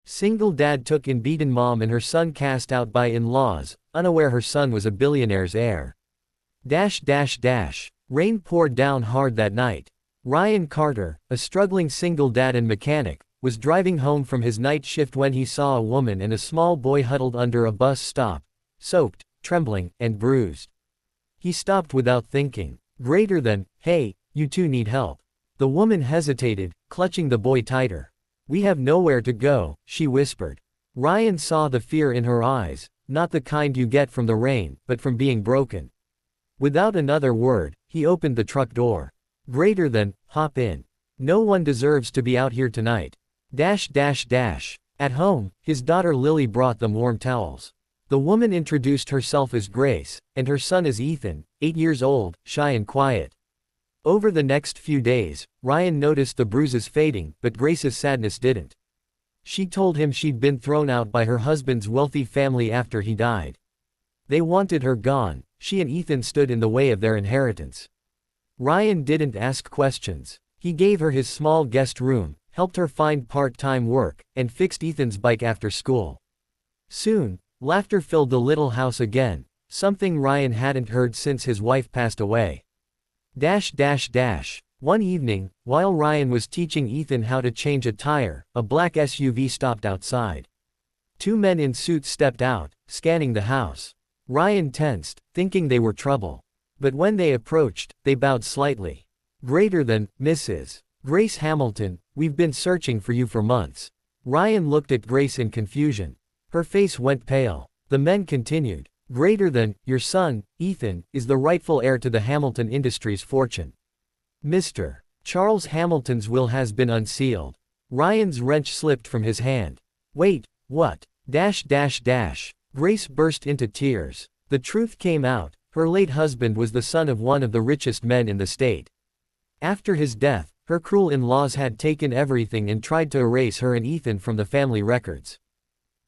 Single dad took in beaten mom and her son cast out by in-laws, unaware her son was a billionaire's heir. Rain poured down hard that night. Ryan Carter, a struggling single dad and mechanic, was driving home from his night shift when he saw a woman and a small boy huddled under a bus stop, soaked, trembling, and bruised. He stopped without thinking. Hey, you two need help. The woman hesitated, clutching the boy tighter. We have nowhere to go, she whispered. Ryan saw the fear in her eyes, not the kind you get from the rain, but from being broken. Without another word, he opened the truck door. Hop in. No one deserves to be out here tonight. At home, his daughter Lily brought them warm towels. The woman introduced herself as Grace, and her son as Ethan, 8 years old, shy and quiet. Over the next few days, Ryan noticed the bruises fading, but Grace's sadness didn't. She told him she'd been thrown out by her husband's wealthy family after he died. They wanted her gone. She and Ethan stood in the way of their inheritance. Ryan didn't ask questions. He gave her his small guest room, helped her find part-time work, and fixed Ethan's bike after school. Soon, laughter filled the little house again, something Ryan hadn't heard since his wife passed away. One evening, while Ryan was teaching Ethan how to change a tire, a black SUV stopped outside. 2 men in suits stepped out, scanning the house. Ryan tensed, thinking they were trouble. But when they approached, they bowed slightly. Mrs. Grace Hamilton, we've been searching for you for months. Ryan looked at Grace in confusion. Her face went pale. The men continued. Your son, Ethan, is the rightful heir to the Hamilton Industries fortune. Mr. Charles Hamilton's will has been unsealed. Ryan's wrench slipped from his hand. Wait, what? Grace burst into tears. The truth came out. Her late husband was the son of one of the richest men in the state. After his death, her cruel in-laws had taken everything and tried to erase her and Ethan from the family records.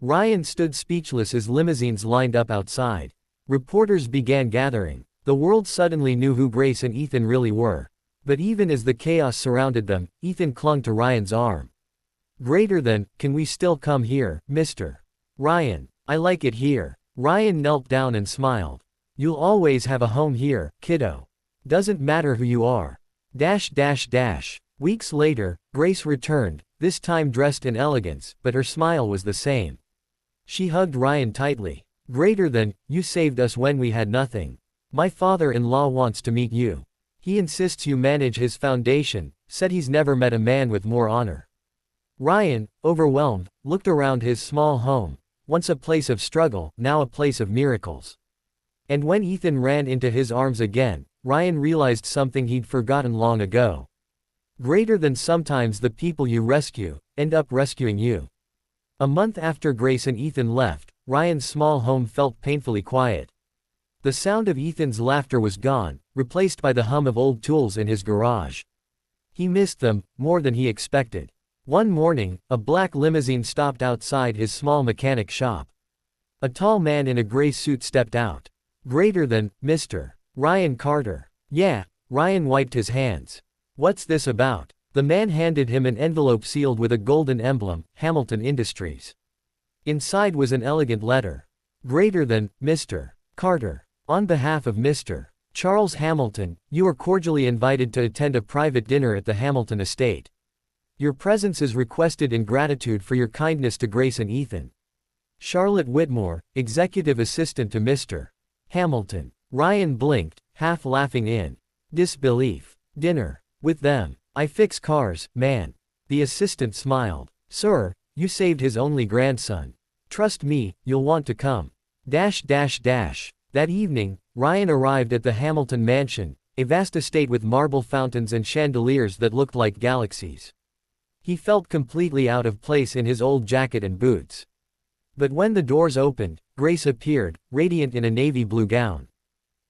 Ryan stood speechless as limousines lined up outside. Reporters began gathering. The world suddenly knew who Grace and Ethan really were. But even as the chaos surrounded them, Ethan clung to Ryan's arm. Can we still come here, Mr. Ryan? I like it here. Ryan knelt down and smiled. You'll always have a home here, kiddo. Doesn't matter who you are. Weeks later, Grace returned, this time dressed in elegance, but her smile was the same. She hugged Ryan tightly. You saved us when we had nothing. My father-in-law wants to meet you. He insists you manage his foundation, said he's never met a man with more honor. Ryan, overwhelmed, looked around his small home, once a place of struggle, now a place of miracles. And when Ethan ran into his arms again, Ryan realized something he'd forgotten long ago. Sometimes the people you rescue, end up rescuing you. A month after Grace and Ethan left, Ryan's small home felt painfully quiet. The sound of Ethan's laughter was gone, replaced by the hum of old tools in his garage. He missed them, more than he expected. One morning, a black limousine stopped outside his small mechanic shop. A tall man in a gray suit stepped out. Mr. Ryan Carter. Yeah, Ryan wiped his hands. What's this about? The man handed him an envelope sealed with a golden emblem, Hamilton Industries. Inside was an elegant letter. Mr. Carter. On behalf of Mr. Charles Hamilton, you are cordially invited to attend a private dinner at the Hamilton estate. Your presence is requested in gratitude for your kindness to Grace and Ethan. Charlotte Whitmore, executive assistant to Mr. Hamilton. Ryan blinked, half laughing in disbelief. Dinner. With them. I fix cars, man. The assistant smiled. Sir, you saved his only grandson. Trust me, you'll want to come. That evening, Ryan arrived at the Hamilton mansion, a vast estate with marble fountains and chandeliers that looked like galaxies. He felt completely out of place in his old jacket and boots. But when the doors opened, Grace appeared, radiant in a navy blue gown.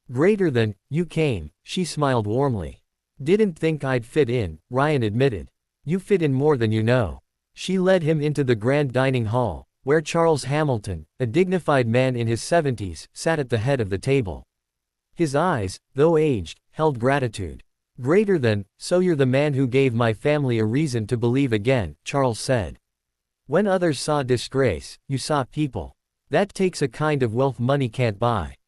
You came, she smiled warmly. Didn't think I'd fit in, Ryan admitted. You fit in more than you know. She led him into the grand dining hall, where Charles Hamilton, a dignified man in his 70s, sat at the head of the table. His eyes, though aged, held gratitude. So you're the man who gave my family a reason to believe again, Charles said. When others saw disgrace, you saw people. That takes a kind of wealth money can't buy.